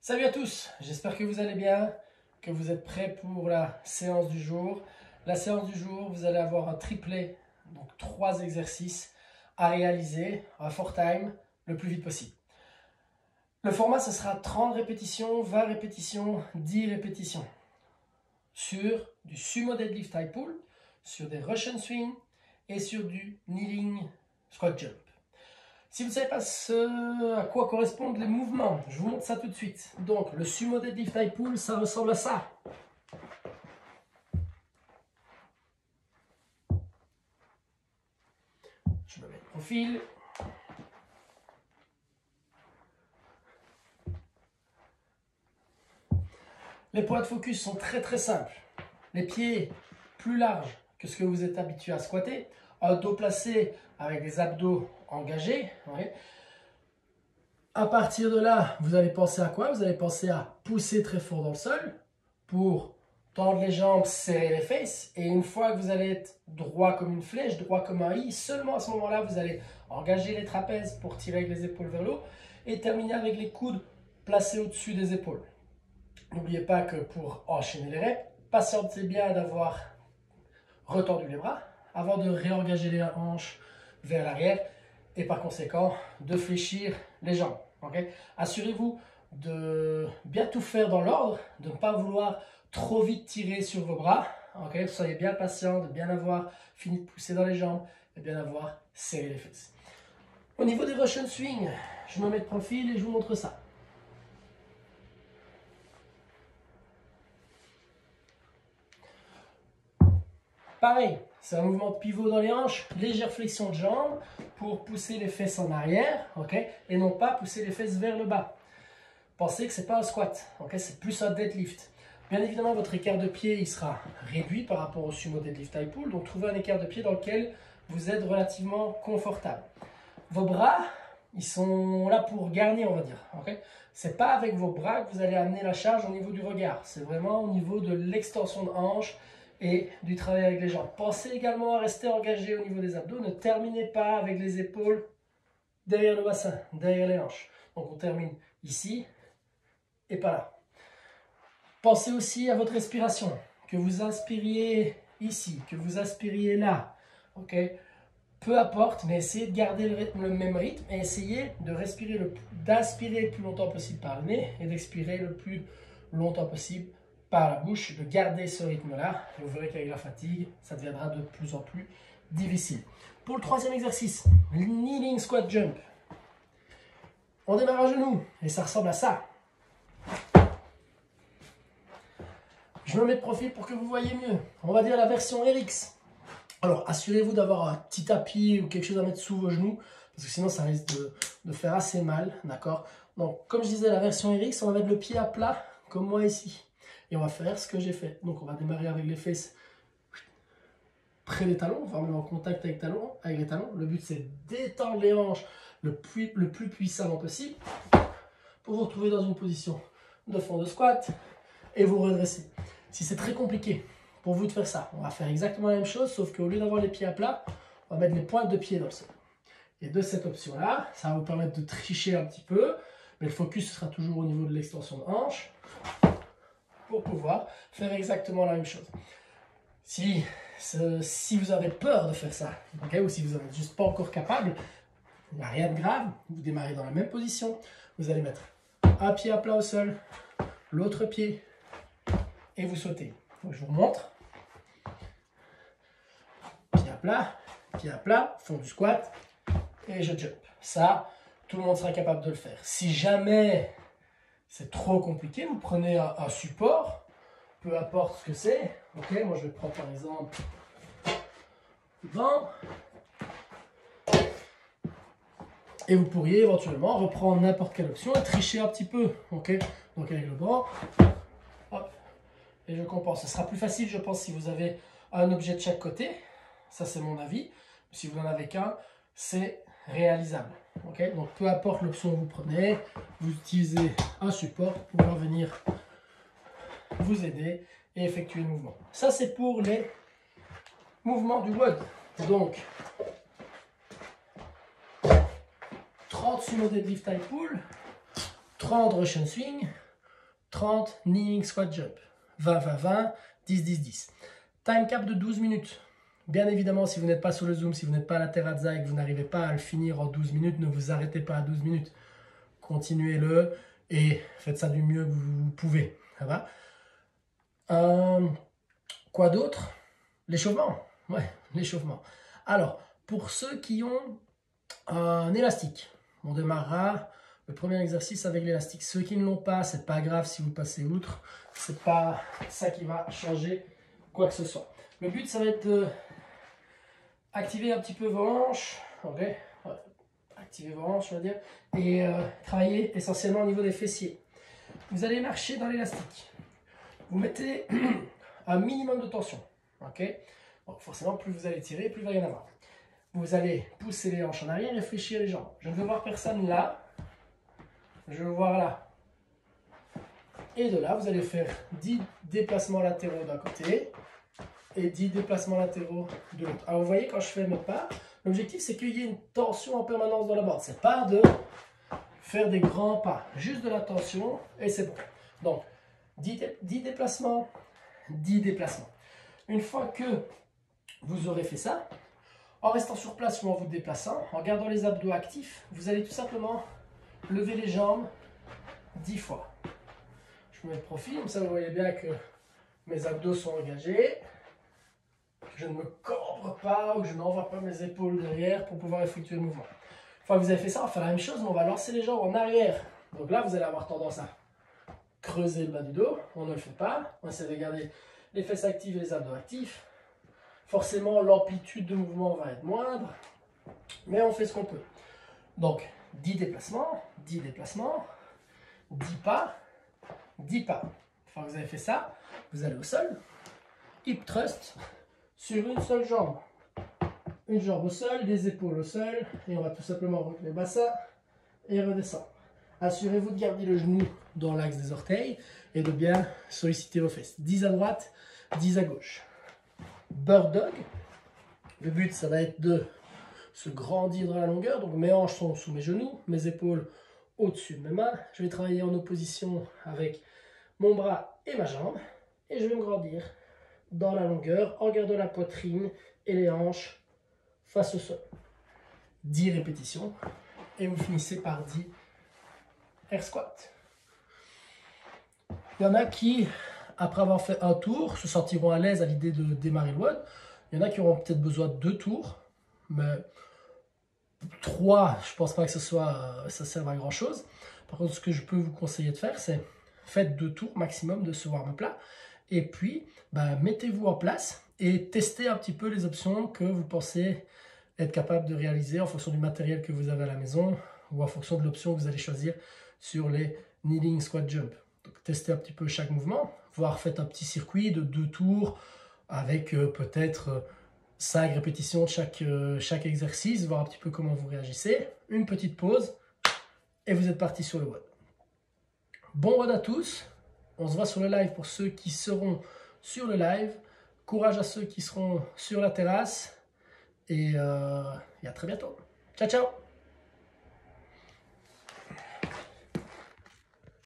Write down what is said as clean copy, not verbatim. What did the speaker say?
Salut à tous, j'espère que vous allez bien, que vous êtes prêts pour la séance du jour. La séance du jour, vous allez avoir un triplet, donc 3 exercices à réaliser à fort time le plus vite possible. Le format, ce sera 30 répétitions, 20 répétitions, 10 répétitions sur du sumo deadlift high pull, sur des Russian swing et sur du kneeling squat jump. Si vous ne savez pas à quoi correspondent les mouvements, je vous montre ça tout de suite. Donc, le sumo deadlift high pull, ça ressemble à ça. Je me mets de profil. Les points de focus sont très simples. Les pieds plus larges que ce que vous êtes habitué à squatter. Un dos placé avec des abdos engagés. Ouais. À partir de là, vous allez penser à quoi? Vous allez penser à pousser très fort dans le sol pour tendre les jambes, serrer les fesses. Et une fois que vous allez être droit comme une flèche, droit comme un i, seulement à ce moment-là, vous allez engager les trapèzes pour tirer avec les épaules vers le haut et terminer avec les coudes placés au-dessus des épaules. N'oubliez pas que pour enchaîner les reps, patientez bien d'avoir retendu les bras avant de réengager les hanches vers l'arrière et par conséquent de fléchir les jambes. Okay? Assurez-vous de bien tout faire dans l'ordre, de ne pas vouloir trop vite tirer sur vos bras. Okay? Soyez bien patient, de bien avoir fini de pousser dans les jambes et bien avoir serré les fesses. Au niveau des Russian swing, je me mets de profil et je vous montre ça. Pareil, c'est un mouvement de pivot dans les hanches, légère flexion de jambes pour pousser les fesses en arrière, okay, et non pas pousser les fesses vers le bas. Pensez que ce n'est pas un squat, okay, c'est plus un deadlift. Bien évidemment, votre écart de pied il sera réduit par rapport au sumo deadlift high pull, donc trouvez un écart de pied dans lequel vous êtes relativement confortable. Vos bras, ils sont là pour garnir, on va dire. Okay. Ce n'est pas avec vos bras que vous allez amener la charge au niveau du regard, c'est vraiment au niveau de l'extension de hanche et du travail avec les jambes. Pensez également à rester engagé au niveau des abdos. Ne terminez pas avec les épaules derrière le bassin, derrière les hanches. Donc on termine ici et pas là. Pensez aussi à votre respiration. Que vous inspiriez ici, que vous aspiriez là. Okay? Peu importe, mais essayez de garder le même rythme et essayez de respirer d'inspirer le plus longtemps possible par le nez et d'expirer le plus longtemps possible par la bouche, de garder ce rythme-là. Vous verrez qu'avec la fatigue, ça deviendra de plus en plus difficile. Pour le troisième exercice, kneeling squat jump. On démarre à genoux et ça ressemble à ça. Je me mets de profil pour que vous voyez mieux. On va dire la version RX. Alors, assurez-vous d'avoir un petit tapis ou quelque chose à mettre sous vos genoux, parce que sinon ça risque de faire assez mal, d'accord? Donc, comme je disais, la version RX, on va mettre le pied à plat, comme moi ici. Et on va faire ce que j'ai fait. Donc on va démarrer avec les fesses près des talons, enfin même en contact avec les talons. Le but c'est d'étendre les hanches le plus puissamment possible pour vous retrouver dans une position de fond de squat et vous redresser. Si c'est très compliqué pour vous de faire ça, on va faire exactement la même chose, sauf qu'au lieu d'avoir les pieds à plat, on va mettre les pointes de pied dans le sol. Et de cette option-là, ça va vous permettre de tricher un petit peu, mais le focus sera toujours au niveau de l'extension de hanche, pour pouvoir faire exactement la même chose. Si vous avez peur de faire ça, okay, ou si vous n'êtes juste pas encore capable, il n'y a rien de grave, vous démarrez dans la même position, vous allez mettre un pied à plat au sol, l'autre pied, et vous sautez. Donc, je vous remontre. Pied à plat, fond du squat, et je jump. Ça, tout le monde sera capable de le faire. Si jamais c'est trop compliqué, vous prenez un support, peu importe ce que c'est. Ok, moi je vais prendre par exemple le banc. Et vous pourriez éventuellement reprendre n'importe quelle option et tricher un petit peu. Ok, donc avec le banc, hop, et je compense. Ce sera plus facile, je pense, si vous avez un objet de chaque côté. Ça, c'est mon avis. Si vous n'en avez qu'un, c'est réalisable. Okay, donc peu importe l'option que vous prenez, vous utilisez un support pour pouvoir venir vous aider et effectuer le mouvement. Ça c'est pour les mouvements du WOD. Donc 30 sumo deadlift high pull, 30 Russian swing, 30, kneeling squat jump. 20, 20, 20, 10, 10, 10. Time cap de 12 minutes. Bien évidemment, si vous n'êtes pas sur le Zoom, si vous n'êtes pas à la terrazza et que vous n'arrivez pas à le finir en 12 minutes, ne vous arrêtez pas à 12 minutes. Continuez-le et faites ça du mieux que vous pouvez. Ça va? Quoi d'autre? L'échauffement. Ouais, l'échauffement. Alors, pour ceux qui ont un élastique, on démarrera le premier exercice avec l'élastique. Ceux qui ne l'ont pas, c'est pas grave si vous passez outre. C'est pas ça qui va changer quoi que ce soit. Le but, ça va être de activer un petit peu vos hanches. Ok, activer vos hanches, on va dire, et travailler essentiellement au niveau des fessiers. Vous allez marcher dans l'élastique. Vous mettez un minimum de tension. Ok, donc forcément, plus vous allez tirer, plus il va y en avoir. Vous allez pousser les hanches en arrière et fléchir les jambes. Je ne veux voir personne là. Je veux voir là. Et de là, vous allez faire 10 déplacements latéraux d'un côté et 10 déplacements latéraux de l'autre. Alors, vous voyez, quand je fais mes pas, l'objectif, c'est qu'il y ait une tension en permanence dans la bande. Ce n'est pas de faire des grands pas, juste de la tension et c'est bon. Donc, 10 déplacements, 10 déplacements. Une fois que vous aurez fait ça, en restant sur place ou en vous déplaçant, en gardant les abdos actifs, vous allez tout simplement lever les jambes 10 fois. Je me mets de profil, comme ça vous voyez bien que mes abdos sont engagés, que je ne me cambre pas ou que je n'envoie pas mes épaules derrière pour pouvoir effectuer le mouvement. Une fois que vous avez fait ça, on va faire la même chose, mais on va lancer les jambes en arrière. Donc là, vous allez avoir tendance à creuser le bas du dos. On ne le fait pas. On essaie de garder les fesses actives et les abdos actifs. Forcément, l'amplitude de mouvement va être moindre, mais on fait ce qu'on peut. Donc, 10 déplacements, 10 déplacements, 10 pas, 10 pas. Une fois que vous avez fait ça, vous allez au sol, hip thrust sur une seule jambe. Une jambe au sol, les épaules au sol, et on va tout simplement reculer le bassin et redescendre. Assurez-vous de garder le genou dans l'axe des orteils et de bien solliciter vos fesses. 10 à droite, 10 à gauche. Bird dog, le but ça va être de se grandir dans la longueur, donc mes hanches sont sous mes genoux, mes épaules au-dessus de mes mains. Je vais travailler en opposition avec mon bras et ma jambe et je vais me grandir dans la longueur en gardant la poitrine et les hanches face au sol. 10 répétitions et vous finissez par 10 air squat. Il y en a qui, après avoir fait un tour, se sentiront à l'aise à l'idée de démarrer le WOD. Il y en a qui auront peut-être besoin de 2 tours, mais 3, je ne pense pas que ça serve à grand chose. Par contre, ce que je peux vous conseiller de faire, c'est faites 2 tours maximum de ce warm-up là. Et puis, mettez-vous en place et testez un petit peu les options que vous pensez être capable de réaliser en fonction du matériel que vous avez à la maison ou en fonction de l'option que vous allez choisir sur les kneeling squat jump. Donc, testez un petit peu chaque mouvement, voire faites un petit circuit de 2 tours avec peut-être 5 répétitions de chaque exercice, voir un petit peu comment vous réagissez. Une petite pause et vous êtes parti sur le WOD. Bon WOD à tous. On se voit sur le live pour ceux qui seront sur le live. Courage à ceux qui seront sur la terrasse. Et à très bientôt. Ciao, ciao!